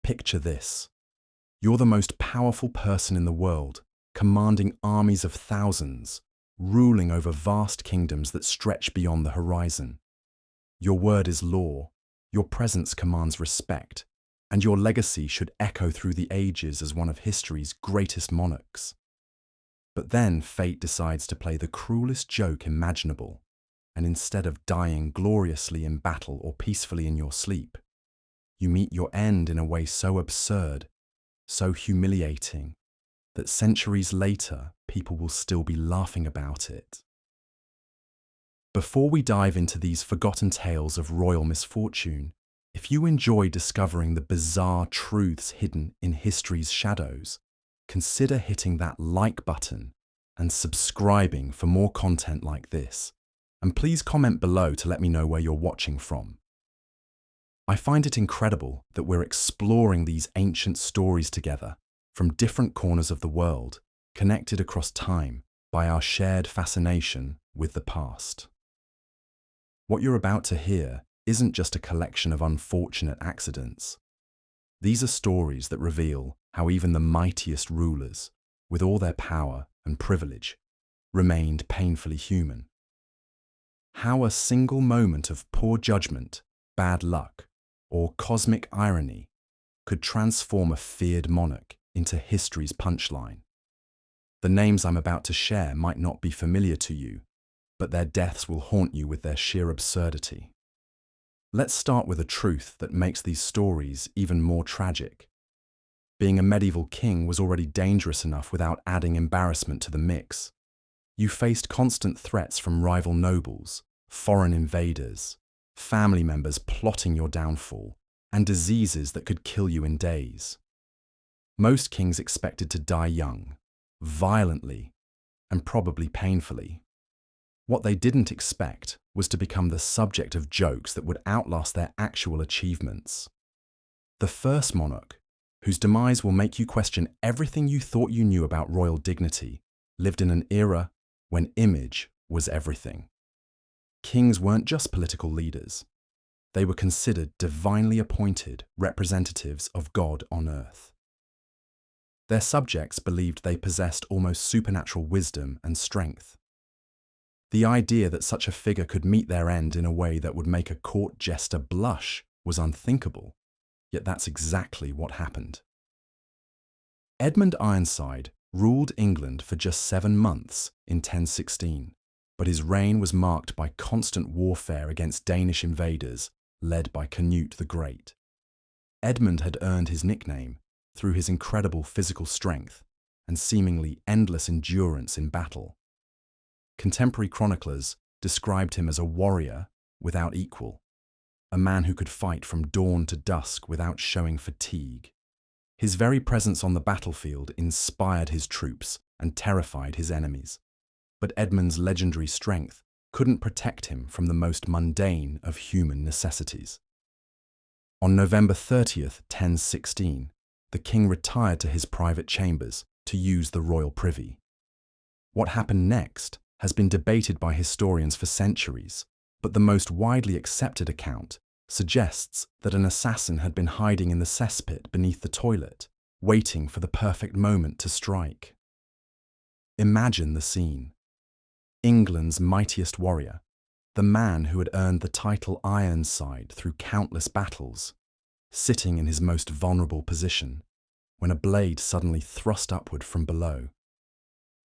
Picture this. You're the most powerful person in the world, commanding armies of thousands, ruling over vast kingdoms that stretch beyond the horizon. Your word is law, your presence commands respect, and your legacy should echo through the ages as one of history's greatest monarchs. But then fate decides to play the cruelest joke imaginable, and instead of dying gloriously in battle or peacefully in your sleep, you meet your end in a way so absurd, so humiliating, that centuries later, people will still be laughing about it. Before we dive into these forgotten tales of royal misfortune, if you enjoy discovering the bizarre truths hidden in history's shadows, consider hitting that like button and subscribing for more content like this. And please comment below to let me know where you're watching from. I find it incredible that we're exploring these ancient stories together from different corners of the world, connected across time by our shared fascination with the past. What you're about to hear isn't just a collection of unfortunate accidents. These are stories that reveal how even the mightiest rulers, with all their power and privilege, remained painfully human. How a single moment of poor judgment, bad luck, or cosmic irony could transform a feared monarch into history's punchline. The names I'm about to share might not be familiar to you, but their deaths will haunt you with their sheer absurdity. Let's start with a truth that makes these stories even more tragic. Being a medieval king was already dangerous enough without adding embarrassment to the mix. You faced constant threats from rival nobles, foreign invaders, family members plotting your downfall, and diseases that could kill you in days. Most kings expected to die young, violently, and probably painfully. What they didn't expect was to become the subject of jokes that would outlast their actual achievements. The first monarch, whose demise will make you question everything you thought you knew about royal dignity, lived in an era when image was everything. Kings weren't just political leaders. They were considered divinely appointed representatives of God on earth. Their subjects believed they possessed almost supernatural wisdom and strength. The idea that such a figure could meet their end in a way that would make a court jester blush was unthinkable, yet that's exactly what happened. Edmund Ironside ruled England for just 7 months in 1016, but his reign was marked by constant warfare against Danish invaders led by Canute the Great. Edmund had earned his nickname through his incredible physical strength and seemingly endless endurance in battle. Contemporary chroniclers described him as a warrior without equal, a man who could fight from dawn to dusk without showing fatigue. His very presence on the battlefield inspired his troops and terrified his enemies. But Edmund's legendary strength couldn't protect him from the most mundane of human necessities. On November 30th, 1016, the king retired to his private chambers to use the royal privy. What happened next has been debated by historians for centuries, but the most widely accepted account suggests that an assassin had been hiding in the cesspit beneath the toilet, waiting for the perfect moment to strike. Imagine the scene. England's mightiest warrior, the man who had earned the title Ironside through countless battles, sitting in his most vulnerable position, when a blade suddenly thrust upward from below.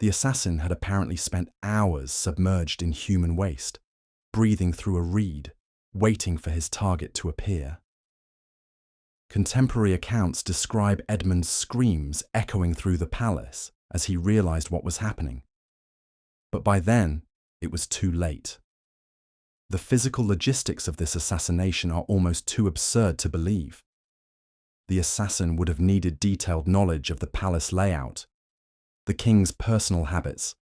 The assassin had apparently spent hours submerged in human waste, breathing through a reed, waiting for his target to appear. Contemporary accounts describe Edmund's screams echoing through the palace as he realized what was happening. But by then, it was too late. The physical logistics of this assassination are almost too absurd to believe. The assassin would have needed detailed knowledge of the palace layout, the king's personal habits,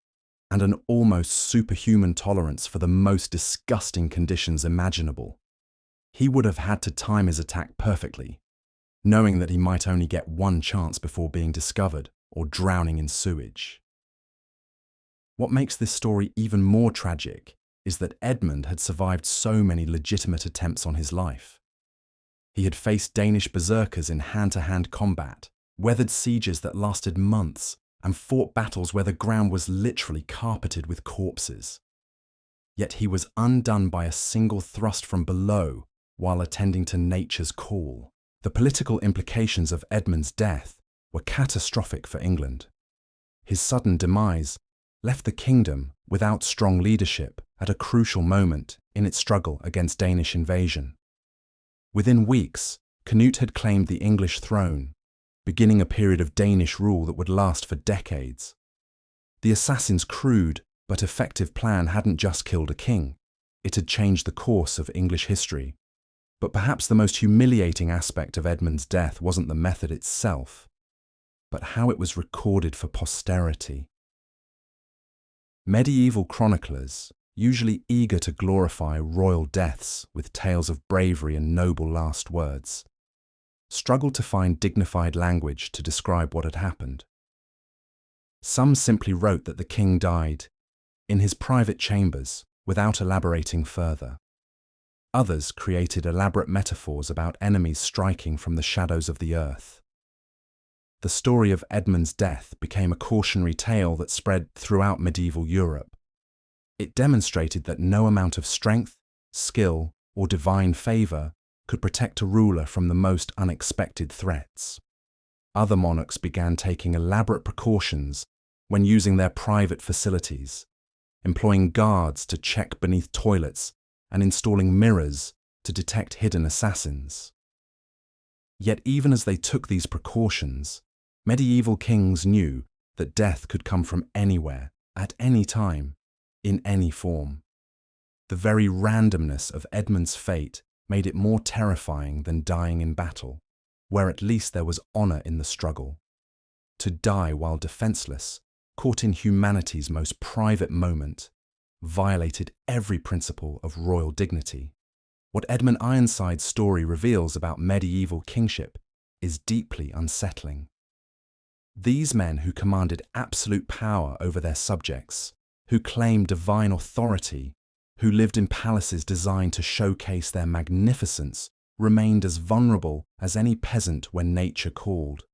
and an almost superhuman tolerance for the most disgusting conditions imaginable. He would have had to time his attack perfectly, knowing that he might only get one chance before being discovered or drowning in sewage. What makes this story even more tragic is that Edmund had survived so many legitimate attempts on his life. He had faced Danish berserkers in hand-to-hand combat, weathered sieges that lasted months, and fought battles where the ground was literally carpeted with corpses. Yet he was undone by a single thrust from below while attending to nature's call. The political implications of Edmund's death were catastrophic for England. His sudden demise left the kingdom without strong leadership at a crucial moment in its struggle against Danish invasion. Within weeks, Canute had claimed the English throne, beginning a period of Danish rule that would last for decades. The assassin's crude but effective plan hadn't just killed a king, it had changed the course of English history. But perhaps the most humiliating aspect of Edmund's death wasn't the method itself, but how it was recorded for posterity. Medieval chroniclers, usually eager to glorify royal deaths with tales of bravery and noble last words, struggled to find dignified language to describe what had happened. Some simply wrote that the king died in his private chambers without elaborating further. Others created elaborate metaphors about enemies striking from the shadows of the earth. The story of Edmund's death became a cautionary tale that spread throughout medieval Europe. It demonstrated that no amount of strength, skill, or divine favour could protect a ruler from the most unexpected threats. Other monarchs began taking elaborate precautions when using their private facilities, employing guards to check beneath toilets and installing mirrors to detect hidden assassins. Yet even as they took these precautions, medieval kings knew that death could come from anywhere, at any time, in any form. The very randomness of Edmund's fate made it more terrifying than dying in battle, where at least there was honour in the struggle. To die while defenceless, caught in humanity's most private moment, violated every principle of royal dignity. What Edmund Ironside's story reveals about medieval kingship is deeply unsettling. These men who commanded absolute power over their subjects, who claimed divine authority, who lived in palaces designed to showcase their magnificence, remained as vulnerable as any peasant when nature called.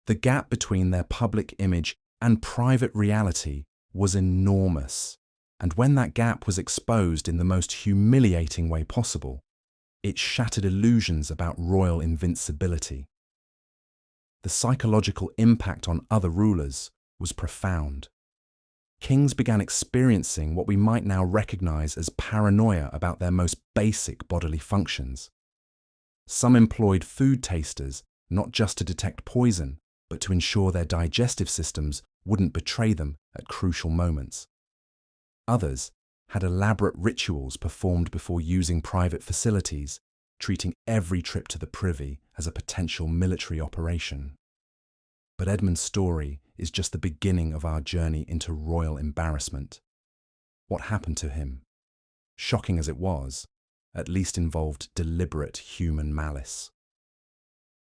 The gap between their public image and private reality was enormous, and when that gap was exposed in the most humiliating way possible, it shattered illusions about royal invincibility. The psychological impact on other rulers was profound. Kings began experiencing what we might now recognize as paranoia about their most basic bodily functions. Some employed food tasters not just to detect poison, but to ensure their digestive systems wouldn't betray them at crucial moments. Others had elaborate rituals performed before using private facilities, treating every trip to the privy as a potential military operation. But Edmund's story is just the beginning of our journey into royal embarrassment. What happened to him, shocking as it was, at least involved deliberate human malice.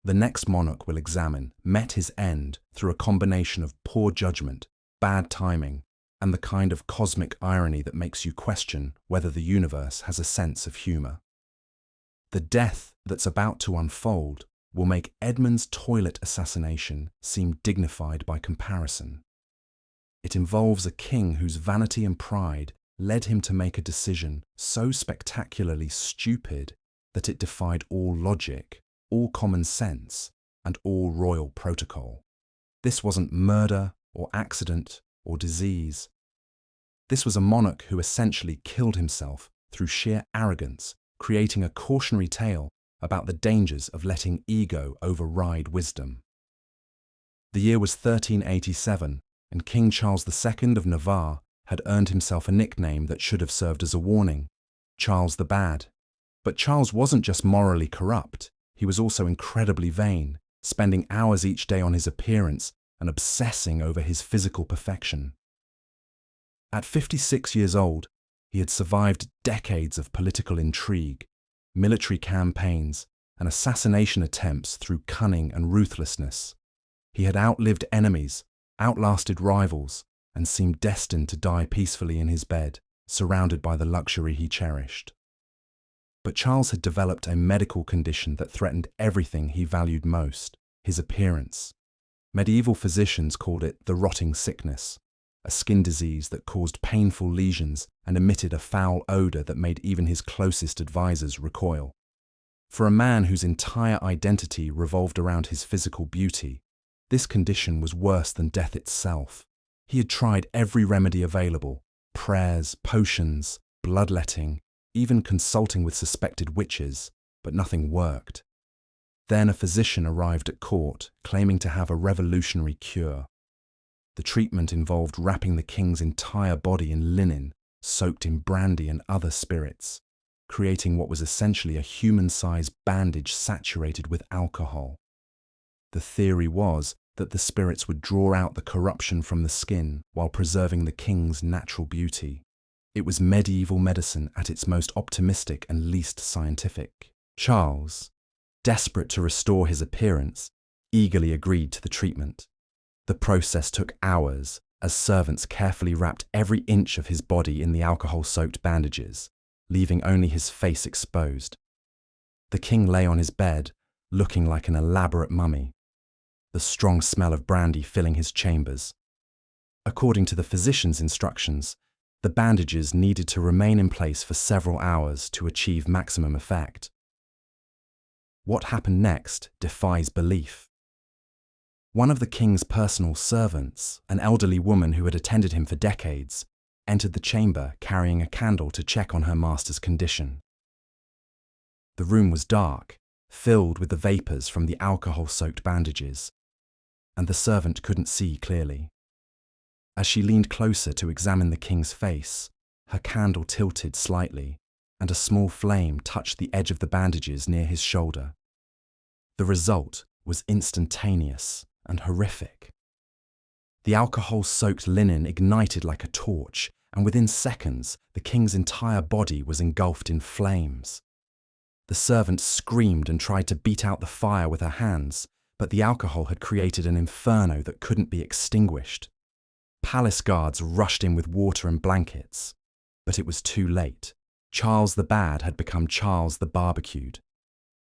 The next monarch we'll examine met his end through a combination of poor judgment, bad timing, and the kind of cosmic irony that makes you question whether the universe has a sense of humour. The death that's about to unfold will make Edmund's toilet assassination seem dignified by comparison. It involves a king whose vanity and pride led him to make a decision so spectacularly stupid that it defied all logic, all common sense, and all royal protocol. This wasn't murder or accident or disease. This was a monarch who essentially killed himself through sheer arrogance, creating a cautionary tale about the dangers of letting ego override wisdom. The year was 1387, and King Charles II of Navarre had earned himself a nickname that should have served as a warning: Charles the Bad. But Charles wasn't just morally corrupt, he was also incredibly vain, spending hours each day on his appearance and obsessing over his physical perfection. At 56 years old, he had survived decades of political intrigue, military campaigns, and assassination attempts through cunning and ruthlessness. He had outlived enemies, outlasted rivals, and seemed destined to die peacefully in his bed, surrounded by the luxury he cherished. But Charles had developed a medical condition that threatened everything he valued most, his appearance. Medieval physicians called it the rotting sickness, a skin disease that caused painful lesions and emitted a foul odour that made even his closest advisors recoil. For a man whose entire identity revolved around his physical beauty, this condition was worse than death itself. He had tried every remedy available: prayers, potions, bloodletting, even consulting with suspected witches, but nothing worked. Then a physician arrived at court, claiming to have a revolutionary cure. The treatment involved wrapping the king's entire body in linen, soaked in brandy and other spirits, creating what was essentially a human-sized bandage saturated with alcohol. The theory was that the spirits would draw out the corruption from the skin while preserving the king's natural beauty. It was medieval medicine at its most optimistic and least scientific. Charles, desperate to restore his appearance, eagerly agreed to the treatment. The process took hours, as servants carefully wrapped every inch of his body in the alcohol-soaked bandages, leaving only his face exposed. The king lay on his bed, looking like an elaborate mummy, the strong smell of brandy filling his chambers. According to the physician's instructions, the bandages needed to remain in place for several hours to achieve maximum effect. What happened next defies belief. One of the king's personal servants, an elderly woman who had attended him for decades, entered the chamber carrying a candle to check on her master's condition. The room was dark, filled with the vapours from the alcohol-soaked bandages, and the servant couldn't see clearly. As she leaned closer to examine the king's face, her candle tilted slightly, and a small flame touched the edge of the bandages near his shoulder. The result was instantaneous and horrific. The alcohol-soaked linen ignited like a torch, and within seconds, the king's entire body was engulfed in flames. The servant screamed and tried to beat out the fire with her hands, but the alcohol had created an inferno that couldn't be extinguished. Palace guards rushed in with water and blankets, but it was too late. Charles the Bad had become Charles the Barbecued.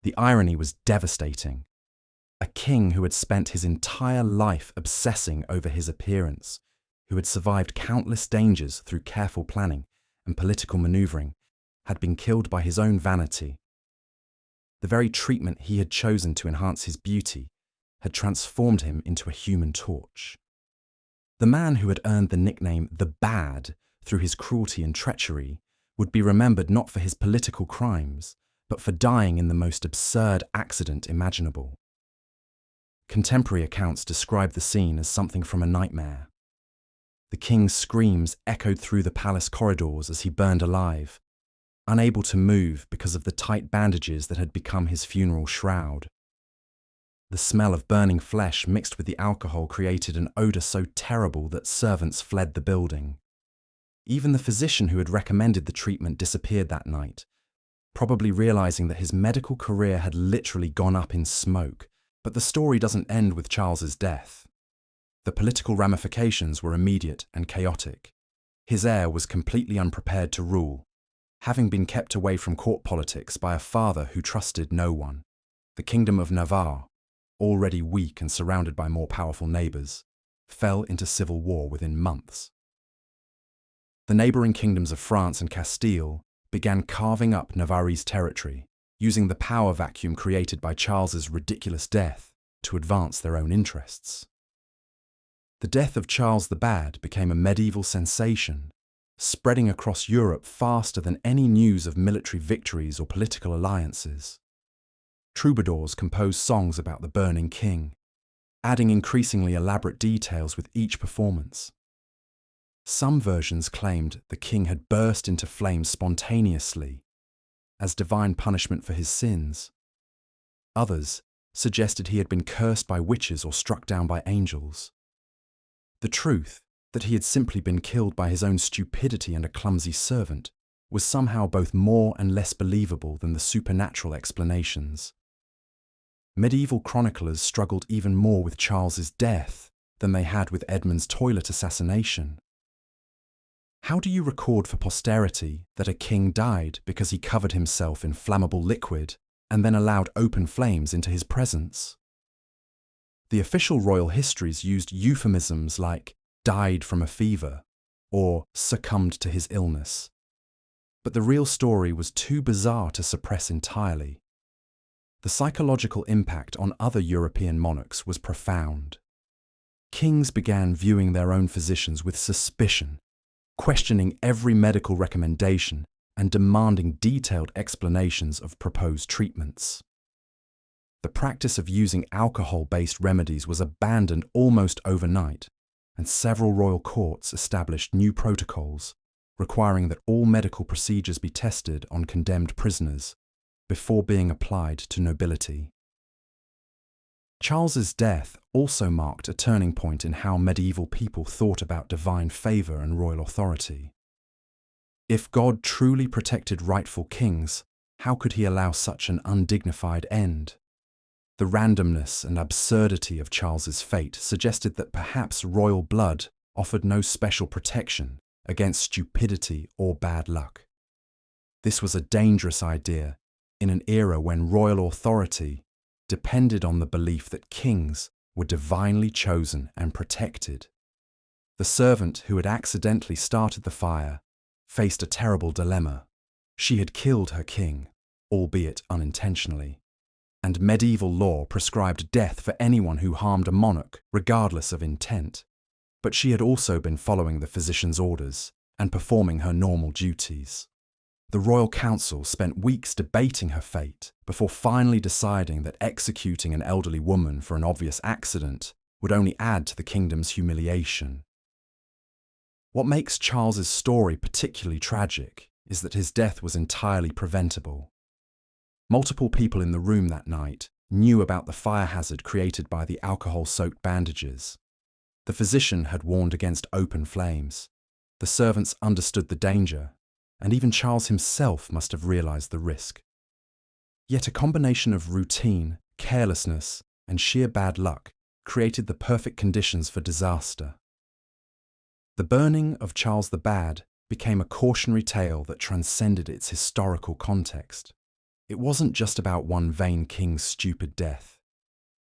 The irony was devastating. A king who had spent his entire life obsessing over his appearance, who had survived countless dangers through careful planning and political maneuvering, had been killed by his own vanity. The very treatment he had chosen to enhance his beauty had transformed him into a human torch. The man who had earned the nickname the Bad through his cruelty and treachery would be remembered not for his political crimes, but for dying in the most absurd accident imaginable. Contemporary accounts describe the scene as something from a nightmare. The king's screams echoed through the palace corridors as he burned alive, unable to move because of the tight bandages that had become his funeral shroud. The smell of burning flesh mixed with the alcohol created an odour so terrible that servants fled the building. Even the physician who had recommended the treatment disappeared that night, probably realising that his medical career had literally gone up in smoke. But the story doesn't end with Charles's death. The political ramifications were immediate and chaotic. His heir was completely unprepared to rule, having been kept away from court politics by a father who trusted no one. The kingdom of Navarre, already weak and surrounded by more powerful neighbours, fell into civil war within months. The neighbouring kingdoms of France and Castile began carving up Navarre's territory, using the power vacuum created by Charles's ridiculous death to advance their own interests. The death of Charles the Bad became a medieval sensation, spreading across Europe faster than any news of military victories or political alliances. Troubadours composed songs about the burning king, adding increasingly elaborate details with each performance. Some versions claimed the king had burst into flames spontaneously, as divine punishment for his sins. Others suggested he had been cursed by witches or struck down by angels. The truth, that he had simply been killed by his own stupidity and a clumsy servant, was somehow both more and less believable than the supernatural explanations. Medieval chroniclers struggled even more with Charles's death than they had with Edmund's toilet assassination. How do you record for posterity that a king died because he covered himself in flammable liquid and then allowed open flames into his presence? The official royal histories used euphemisms like died from a fever or succumbed to his illness. But the real story was too bizarre to suppress entirely. The psychological impact on other European monarchs was profound. Kings began viewing their own physicians with suspicion, questioning every medical recommendation and demanding detailed explanations of proposed treatments. The practice of using alcohol-based remedies was abandoned almost overnight, and several royal courts established new protocols requiring that all medical procedures be tested on condemned prisoners before being applied to nobility. Charles's death also marked a turning point in how medieval people thought about divine favour and royal authority. If God truly protected rightful kings, how could he allow such an undignified end? The randomness and absurdity of Charles's fate suggested that perhaps royal blood offered no special protection against stupidity or bad luck. This was a dangerous idea in an era when royal authority depended on the belief that kings were divinely chosen and protected. The servant who had accidentally started the fire faced a terrible dilemma. She had killed her king, albeit unintentionally, and medieval law prescribed death for anyone who harmed a monarch, regardless of intent. But she had also been following the physician's orders and performing her normal duties. The royal council spent weeks debating her fate before finally deciding that executing an elderly woman for an obvious accident would only add to the kingdom's humiliation. What makes Charles's story particularly tragic is that his death was entirely preventable. Multiple people in the room that night knew about the fire hazard created by the alcohol-soaked bandages. The physician had warned against open flames. The servants understood the danger, and even Charles himself must have realized the risk. Yet a combination of routine, carelessness, and sheer bad luck created the perfect conditions for disaster. The burning of Charles the Bad became a cautionary tale that transcended its historical context. It wasn't just about one vain king's stupid death.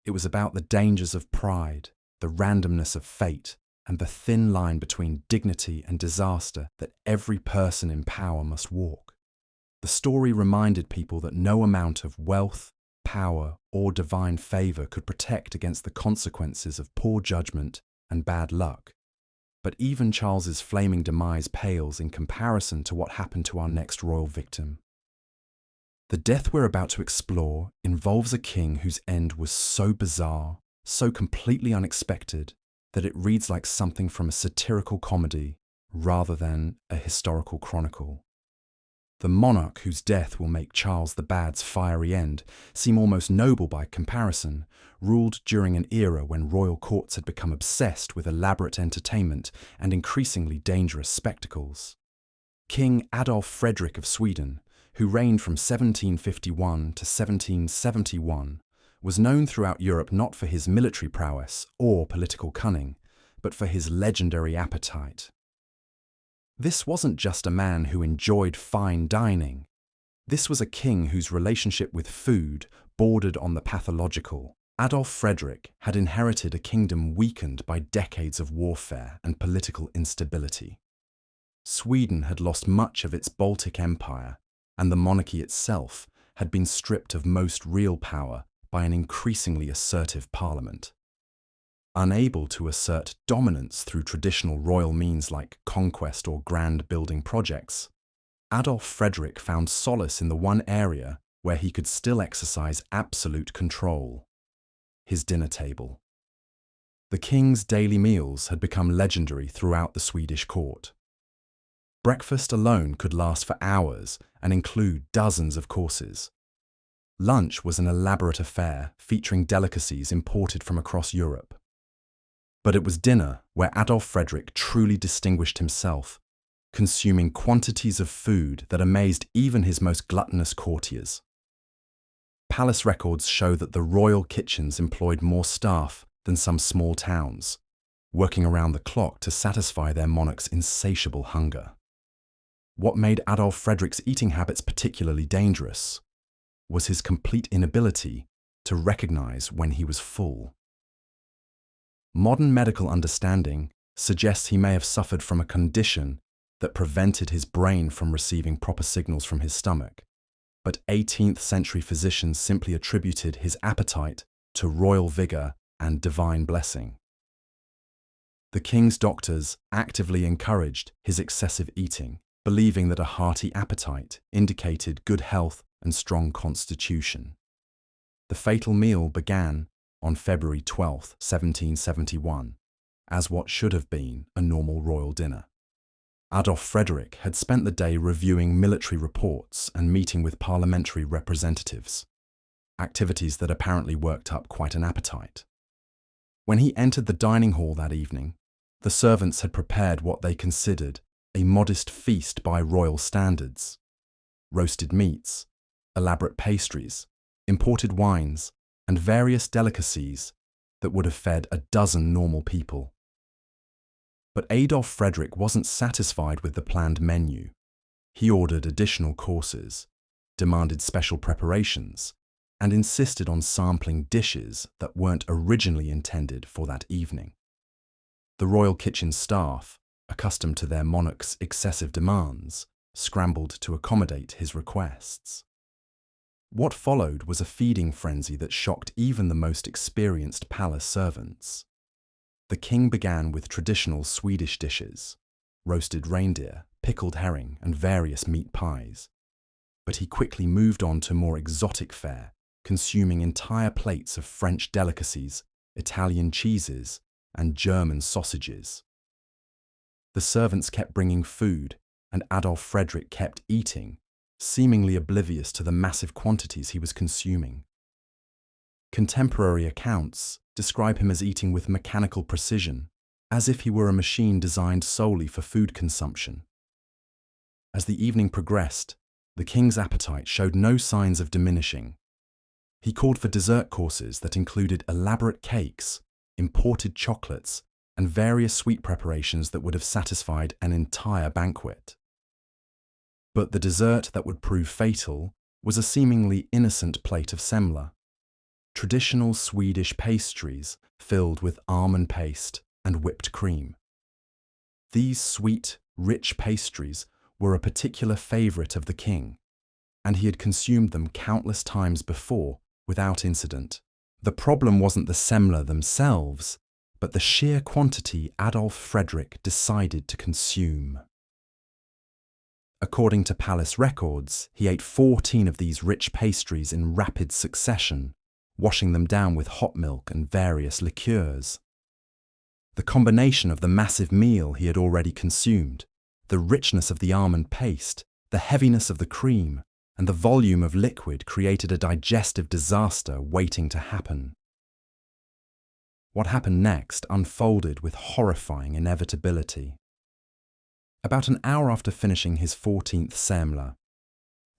It was about the dangers of pride, the randomness of fate, and the thin line between dignity and disaster that every person in power must walk. The story reminded people that no amount of wealth, power, or divine favour could protect against the consequences of poor judgment and bad luck. But even Charles's flaming demise pales in comparison to what happened to our next royal victim. The death we're about to explore involves a king whose end was so bizarre, so completely unexpected, that it reads like something from a satirical comedy rather than a historical chronicle. The monarch whose death will make Charles the Bad's fiery end seem almost noble by comparison, ruled during an era when royal courts had become obsessed with elaborate entertainment and increasingly dangerous spectacles. King Adolf Frederick of Sweden, who reigned from 1751 to 1771, was known throughout Europe not for his military prowess or political cunning, but for his legendary appetite. This wasn't just a man who enjoyed fine dining. This was a king whose relationship with food bordered on the pathological. Adolf Frederick had inherited a kingdom weakened by decades of warfare and political instability. Sweden had lost much of its Baltic Empire, and the monarchy itself had been stripped of most real power by an increasingly assertive parliament. Unable to assert dominance through traditional royal means like conquest or grand building projects, Adolf Frederick found solace in the one area where he could still exercise absolute control: his dinner table. The king's daily meals had become legendary throughout the Swedish court. Breakfast alone could last for hours and include dozens of courses. Lunch was an elaborate affair featuring delicacies imported from across Europe. But it was dinner where Adolf Frederick truly distinguished himself, consuming quantities of food that amazed even his most gluttonous courtiers. Palace records show that the royal kitchens employed more staff than some small towns, working around the clock to satisfy their monarch's insatiable hunger. What made Adolf Frederick's eating habits particularly dangerous was his complete inability to recognize when he was full. Modern medical understanding suggests he may have suffered from a condition that prevented his brain from receiving proper signals from his stomach, but 18th century physicians simply attributed his appetite to royal vigor and divine blessing. The king's doctors actively encouraged his excessive eating, believing that a hearty appetite indicated good health and strong constitution. The fatal meal began on February 12, 1771, as what should have been a normal royal dinner. Adolf Frederick had spent the day reviewing military reports and meeting with parliamentary representatives, activities that apparently worked up quite an appetite. When he entered the dining hall that evening, the servants had prepared what they considered a modest feast by royal standards: roasted meats, elaborate pastries, imported wines, and various delicacies that would have fed a dozen normal people. But Adolf Frederick wasn't satisfied with the planned menu. He ordered additional courses, demanded special preparations, and insisted on sampling dishes that weren't originally intended for that evening. The royal kitchen staff, accustomed to their monarch's excessive demands, scrambled to accommodate his requests. What followed was a feeding frenzy that shocked even the most experienced palace servants. The king began with traditional Swedish dishes: roasted reindeer, pickled herring, and various meat pies. But he quickly moved on to more exotic fare, consuming entire plates of French delicacies, Italian cheeses, and German sausages. The servants kept bringing food, and Adolf Frederick kept eating, seemingly oblivious to the massive quantities he was consuming. Contemporary accounts describe him as eating with mechanical precision, as if he were a machine designed solely for food consumption. As the evening progressed, the king's appetite showed no signs of diminishing. He called for dessert courses that included elaborate cakes, imported chocolates, and various sweet preparations that would have satisfied an entire banquet. But the dessert that would prove fatal was a seemingly innocent plate of semla, traditional Swedish pastries filled with almond paste and whipped cream. These sweet, rich pastries were a particular favorite of the king, and he had consumed them countless times before without incident. The problem wasn't the semla themselves, but the sheer quantity Adolf Frederick decided to consume. According to palace records, he ate 14 of these rich pastries in rapid succession, washing them down with hot milk and various liqueurs. The combination of the massive meal he had already consumed, the richness of the almond paste, the heaviness of the cream, and the volume of liquid created a digestive disaster waiting to happen. What happened next unfolded with horrifying inevitability. About an hour after finishing his 14th semla,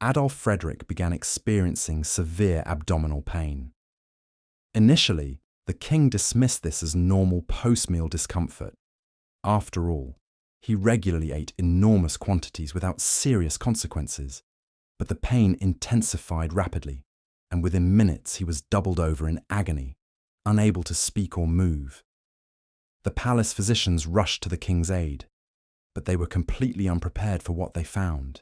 Adolf Frederick began experiencing severe abdominal pain. Initially, the king dismissed this as normal post-meal discomfort. After all, he regularly ate enormous quantities without serious consequences, but the pain intensified rapidly, and within minutes he was doubled over in agony, unable to speak or move. The palace physicians rushed to the king's aid, but they were completely unprepared for what they found.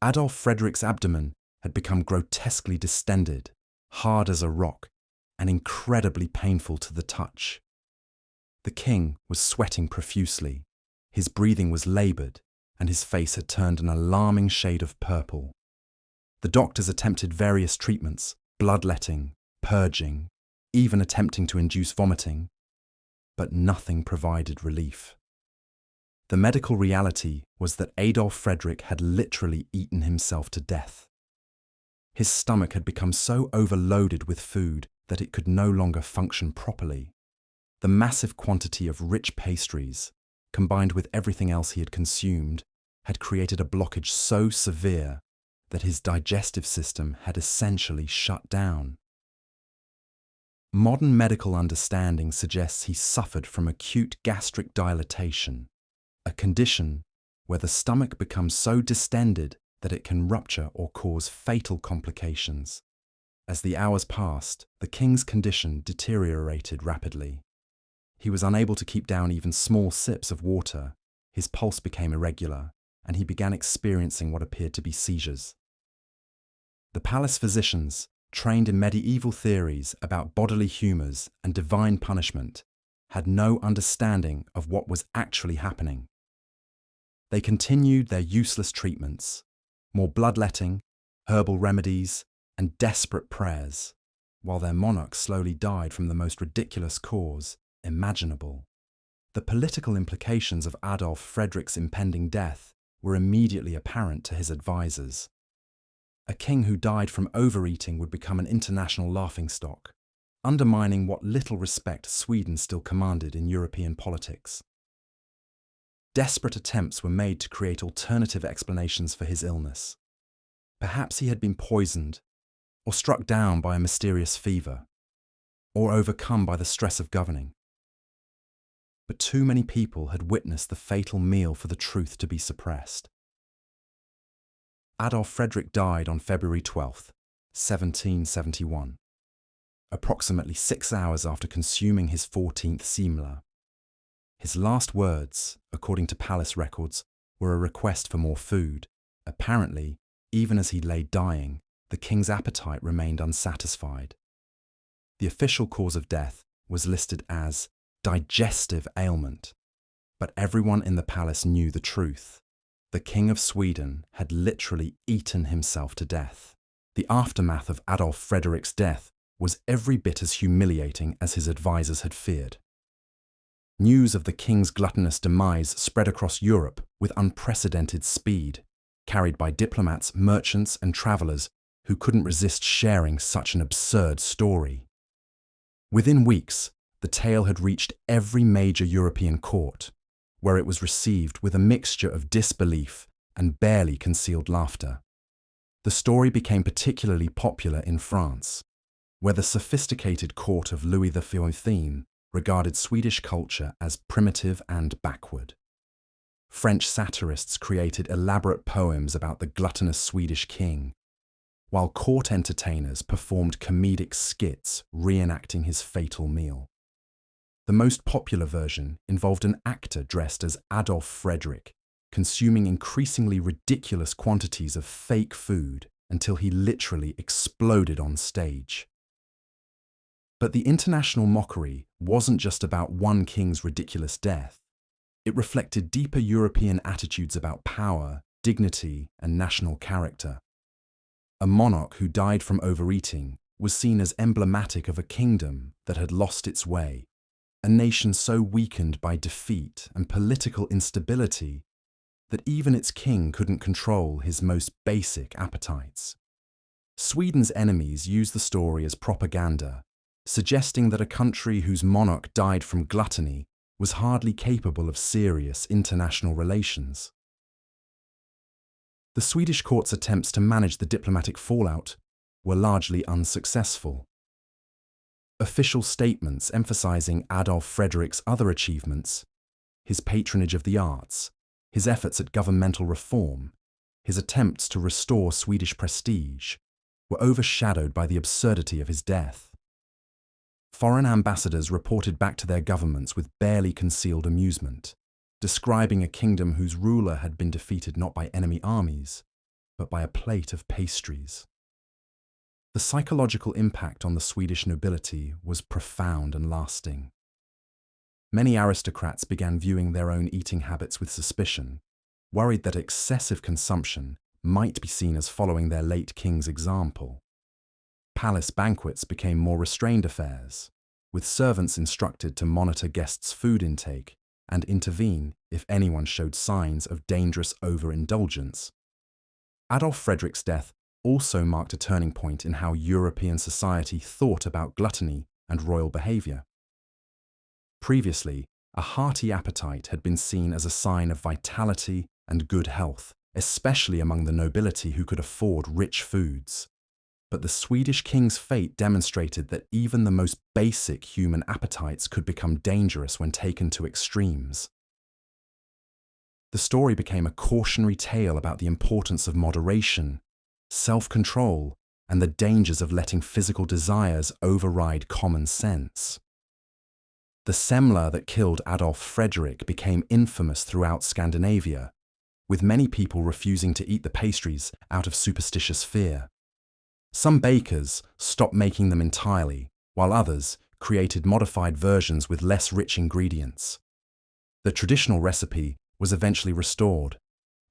Adolf Frederick's abdomen had become grotesquely distended, hard as a rock, and incredibly painful to the touch. The king was sweating profusely, his breathing was laboured, and his face had turned an alarming shade of purple. The doctors attempted various treatments: bloodletting, purging, even attempting to induce vomiting, but nothing provided relief. The medical reality was that Adolf Frederick had literally eaten himself to death. His stomach had become so overloaded with food that it could no longer function properly. The massive quantity of rich pastries, combined with everything else he had consumed, had created a blockage so severe that his digestive system had essentially shut down. Modern medical understanding suggests he suffered from acute gastric dilatation, a condition where the stomach becomes so distended that it can rupture or cause fatal complications. As the hours passed, the king's condition deteriorated rapidly. He was unable to keep down even small sips of water, his pulse became irregular, and he began experiencing what appeared to be seizures. The palace physicians, trained in medieval theories about bodily humours and divine punishment, had no understanding of what was actually happening. They continued their useless treatments, more bloodletting, herbal remedies, and desperate prayers, while their monarch slowly died from the most ridiculous cause imaginable. The political implications of Adolf Frederick's impending death were immediately apparent to his advisors. A king who died from overeating would become an international laughingstock, undermining what little respect Sweden still commanded in European politics. Desperate attempts were made to create alternative explanations for his illness. Perhaps he had been poisoned, or struck down by a mysterious fever, or overcome by the stress of governing. But too many people had witnessed the fatal meal for the truth to be suppressed. Adolf Frederick died on February 12, 1771, approximately 6 hours after consuming his 14th Semler. His last words, according to palace records, were a request for more food. Apparently, even as he lay dying, the king's appetite remained unsatisfied. The official cause of death was listed as digestive ailment, but everyone in the palace knew the truth. The King of Sweden had literally eaten himself to death. The aftermath of Adolf Frederick's death was every bit as humiliating as his advisors had feared. News of the king's gluttonous demise spread across Europe with unprecedented speed, carried by diplomats, merchants, and travellers who couldn't resist sharing such an absurd story. Within weeks, the tale had reached every major European court, where it was received with a mixture of disbelief and barely concealed laughter. The story became particularly popular in France, where the sophisticated court of Louis XIV regarded Swedish culture as primitive and backward. French satirists created elaborate poems about the gluttonous Swedish king, while court entertainers performed comedic skits reenacting his fatal meal. The most popular version involved an actor dressed as Adolf Frederick, consuming increasingly ridiculous quantities of fake food until he literally exploded on stage. But the international mockery wasn't just about one king's ridiculous death. It reflected deeper European attitudes about power, dignity, and national character. A monarch who died from overeating was seen as emblematic of a kingdom that had lost its way, a nation so weakened by defeat and political instability that even its king couldn't control his most basic appetites. Sweden's enemies used the story as propaganda, suggesting that a country whose monarch died from gluttony was hardly capable of serious international relations. The Swedish court's attempts to manage the diplomatic fallout were largely unsuccessful. Official statements emphasizing Adolf Frederick's other achievements, his patronage of the arts, his efforts at governmental reform, his attempts to restore Swedish prestige, were overshadowed by the absurdity of his death. Foreign ambassadors reported back to their governments with barely concealed amusement, describing a kingdom whose ruler had been defeated not by enemy armies, but by a plate of pastries. The psychological impact on the Swedish nobility was profound and lasting. Many aristocrats began viewing their own eating habits with suspicion, worried that excessive consumption might be seen as following their late king's example. Palace banquets became more restrained affairs, with servants instructed to monitor guests' food intake and intervene if anyone showed signs of dangerous overindulgence. Adolf Frederick's death also marked a turning point in how European society thought about gluttony and royal behaviour. Previously, a hearty appetite had been seen as a sign of vitality and good health, especially among the nobility who could afford rich foods. But the Swedish king's fate demonstrated that even the most basic human appetites could become dangerous when taken to extremes. The story became a cautionary tale about the importance of moderation, self-control, and the dangers of letting physical desires override common sense. The semla that killed Adolf Frederick became infamous throughout Scandinavia, with many people refusing to eat the pastries out of superstitious fear. Some bakers stopped making them entirely, while others created modified versions with less rich ingredients. The traditional recipe was eventually restored,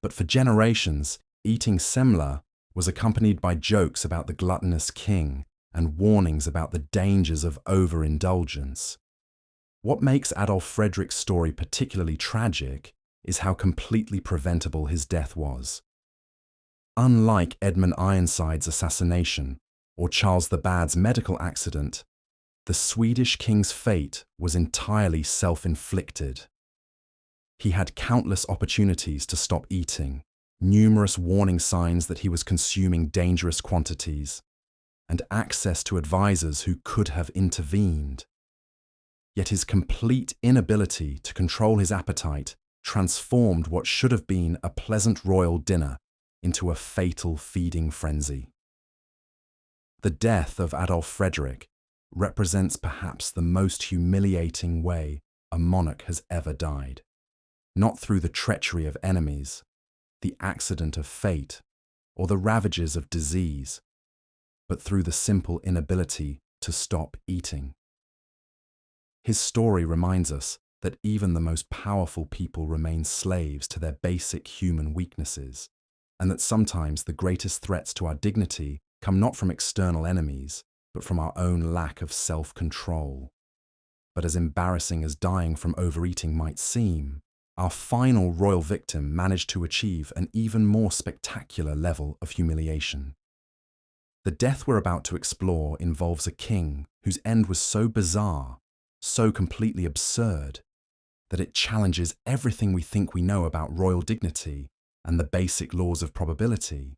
but for generations, eating semla was accompanied by jokes about the gluttonous king and warnings about the dangers of overindulgence. What makes Adolf Frederick's story particularly tragic is how completely preventable his death was. Unlike Edmund Ironside's assassination or Charles the Bad's medical accident, the Swedish king's fate was entirely self-inflicted. He had countless opportunities to stop eating, numerous warning signs that he was consuming dangerous quantities, and access to advisors who could have intervened. Yet his complete inability to control his appetite transformed what should have been a pleasant royal dinner into a fatal feeding frenzy. The death of Adolf Frederick represents perhaps the most humiliating way a monarch has ever died. Not through the treachery of enemies, the accident of fate, or the ravages of disease, but through the simple inability to stop eating. His story reminds us that even the most powerful people remain slaves to their basic human weaknesses, and that sometimes the greatest threats to our dignity come not from external enemies, but from our own lack of self-control. But as embarrassing as dying from overeating might seem, our final royal victim managed to achieve an even more spectacular level of humiliation. The death we're about to explore involves a king whose end was so bizarre, so completely absurd, that it challenges everything we think we know about royal dignity and the basic laws of probability.